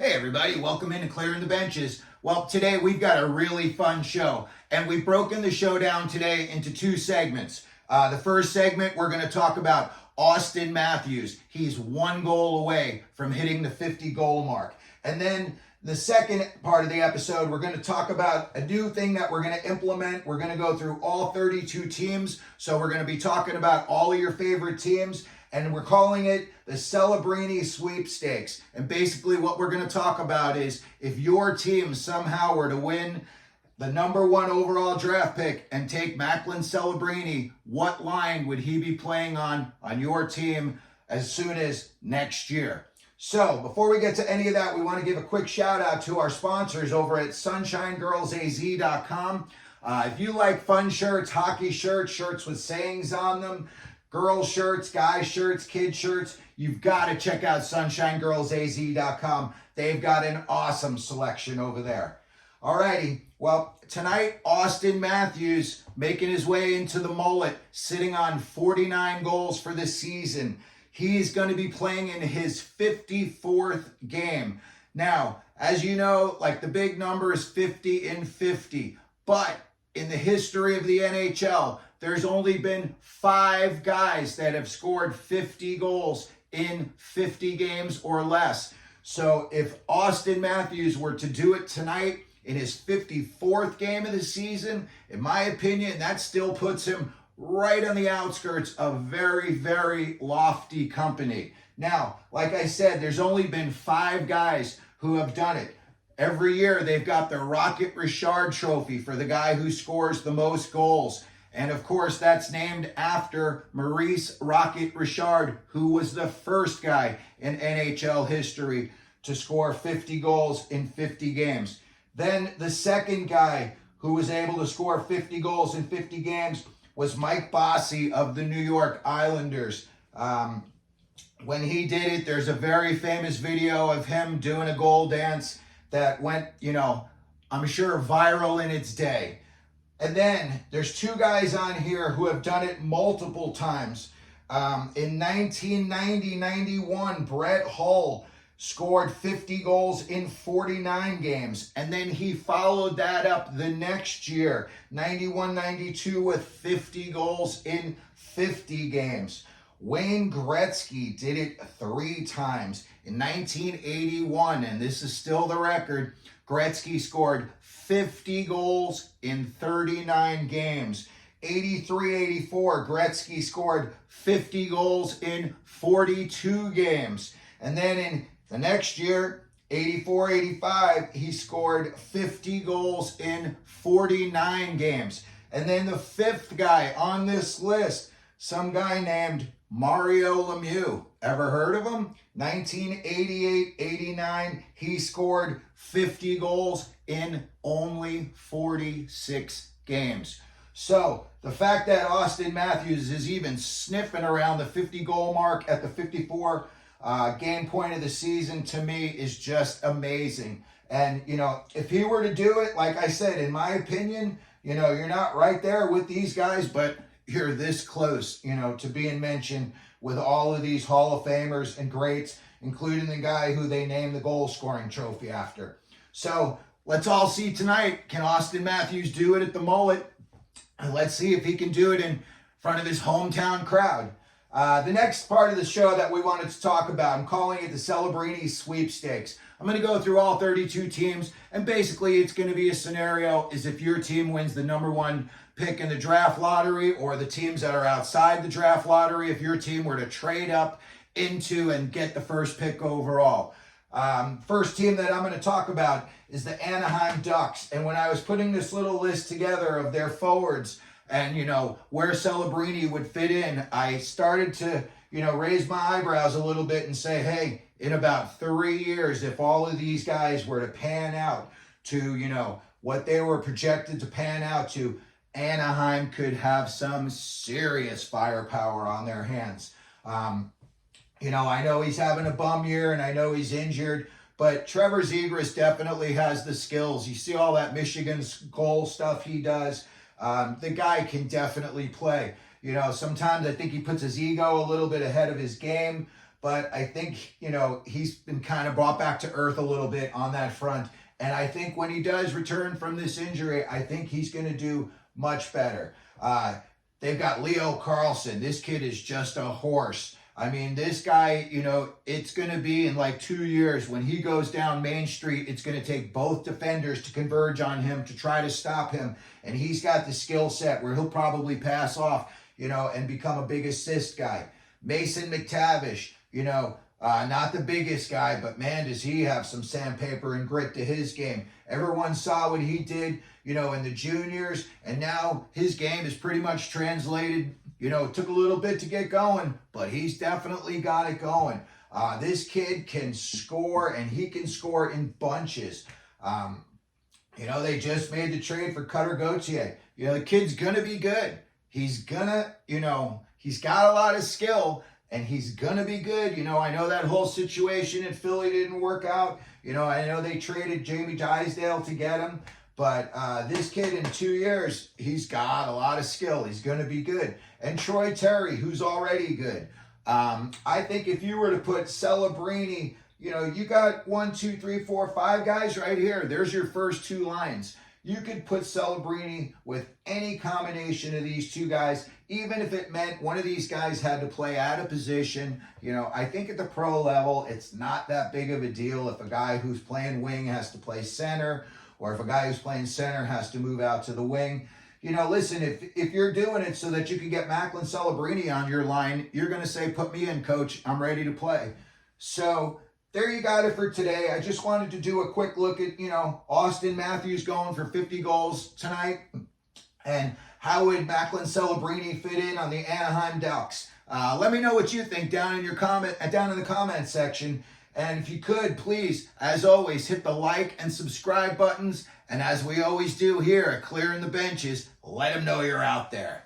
Hey everybody, welcome into Clearing the Benches. Well, today we've got a really fun show, and we've broken the show down today into two segments. The first segment, we're going to talk about Auston Mathews. He's one goal away from hitting the 50-goal mark. And then the second part of the episode, we're going to talk about a new thing that we're going to implement. We're going to go through all 32 teams, so we're going to be talking about all of your favorite teams. And we're calling it the Celebrini Sweepstakes. And basically what we're going to talk about is if your team somehow were to win the #1 overall draft pick and take Macklin Celebrini, what line would he be playing on your team as soon as next year? So before we get to any of that, we want to give a quick shout out to our sponsors over at sunshinegirlsaz.com. If you like fun shirts, hockey shirts, shirts with sayings on them, girl shirts, guy shirts, kid shirts, you've got to check out sunshinegirlsaz.com. They've got an awesome selection over there. Alrighty, well, tonight, Auston Mathews making his way into the mullet, sitting on 49 goals for the season. He's going to be playing in his 54th game. Now, as you know, like the big number is 50 and 50, but in the history of the NHL, there's only been 5 guys that have scored 50 goals in 50 games or less. So if Auston Mathews were to do it tonight in his 54th game of the season, in my opinion, that still puts him right on the outskirts of very, very lofty company. Now, like I said, there's only been 5 guys who have done it. Every year, they've got the Rocket Richard Trophy for the guy who scores the most goals. And of course, that's named after Maurice Rocket Richard, who was the first guy in NHL history to score 50 goals in 50 games. Then the second guy who was able to score 50 goals in 50 games was Mike Bossy of the New York Islanders. When he did it, there's a very famous video of him doing a goal dance that went, I'm sure viral in its day. And then there's 2 guys on here who have done it multiple times. In 1990-91, Brett Hull scored 50 goals in 49 games. And then he followed that up the next year, 91-92, with 50 goals in 50 games. Wayne Gretzky did it 3 times. In 1981, and this is still the record, Gretzky scored 50 goals in 39 games. 83-84, Gretzky scored 50 goals in 42 games. And then in the next year, 84-85, he scored 50 goals in 49 games. And then the 5th guy on this list, some guy named Mario Lemieux. Ever heard of him? 1988-89, he scored 50 goals in only 46 games. So the fact that Auston Mathews is even sniffing around the 50-goal mark at the 54 game point of the season, to me, is just amazing. And, if he were to do it, like I said, in my opinion, you're not right there with these guys, but you're this close, to being mentioned with all of these Hall of Famers and greats, including the guy who they named the goal scoring trophy after. So let's all see tonight, can Auston Mathews do it at the mullet? And let's see if he can do it in front of his hometown crowd. The next part of the show that we wanted to talk about, I'm calling it the Celebrini Sweepstakes. I'm going to go through all 32 teams, and basically it's going to be a scenario is if your team wins the #1 pick in the draft lottery, or the teams that are outside the draft lottery, if your team were to trade up into and get the first pick overall. First team that I'm going to talk about is the Anaheim Ducks. And when I was putting this little list together of their forwards and, where Celebrini would fit in, I started to, raise my eyebrows a little bit and say, hey, in about 3 years, if all of these guys were to pan out to, what they were projected to pan out to, Anaheim could have some serious firepower on their hands. I know he's having a bum year and I know he's injured, but Trevor Zegras definitely has the skills. You see all that Michigan's goal stuff he does. The guy can definitely play. Sometimes I think he puts his ego a little bit ahead of his game, but I think, he's been kind of brought back to earth a little bit on that front. And I think when he does return from this injury, I think he's going to do much better. They've got Leo Carlson. This kid is just a horse. I mean, this guy, it's going to be in like 2 years when he goes down Main Street, it's going to take both defenders to converge on him to try to stop him. And he's got the skill set where he'll probably pass off, and become a big assist guy. Mason McTavish, not the biggest guy, but man, does he have some sandpaper and grit to his game. Everyone saw what he did, in the juniors, and now his game is pretty much translated. It took a little bit to get going, but he's definitely got it going. This kid can score, and he can score in bunches. They just made the trade for Cutter Gauthier. The kid's going to be good. He's gonna, he's got a lot of skill, and he's gonna be good. I know that whole situation in Philly didn't work out. I know they traded Jamie Drysdale to get him, but this kid in 2 years, he's got a lot of skill. He's gonna be good. And Troy Terry, who's already good. I think if you were to put Celebrini, you got 1, 2, 3, 4, 5 guys right here. There's your first 2 lines. You could put Celebrini with any combination of these 2 guys, even if it meant one of these guys had to play out of position. I think at the pro level, it's not that big of a deal if a guy who's playing wing has to play center, or if a guy who's playing center has to move out to the wing. Listen, if you're doing it so that you can get Macklin Celebrini on your line, you're going to say, put me in, coach. I'm ready to play. So there you got it for today. I just wanted to do a quick look at, Auston Mathews going for 50 goals tonight. And how would Macklin Celebrini fit in on the Anaheim Ducks? Let me know what you think down in the comment section. And if you could, please, as always, hit the like and subscribe buttons. And as we always do here at Clearing the Benches, let them know you're out there.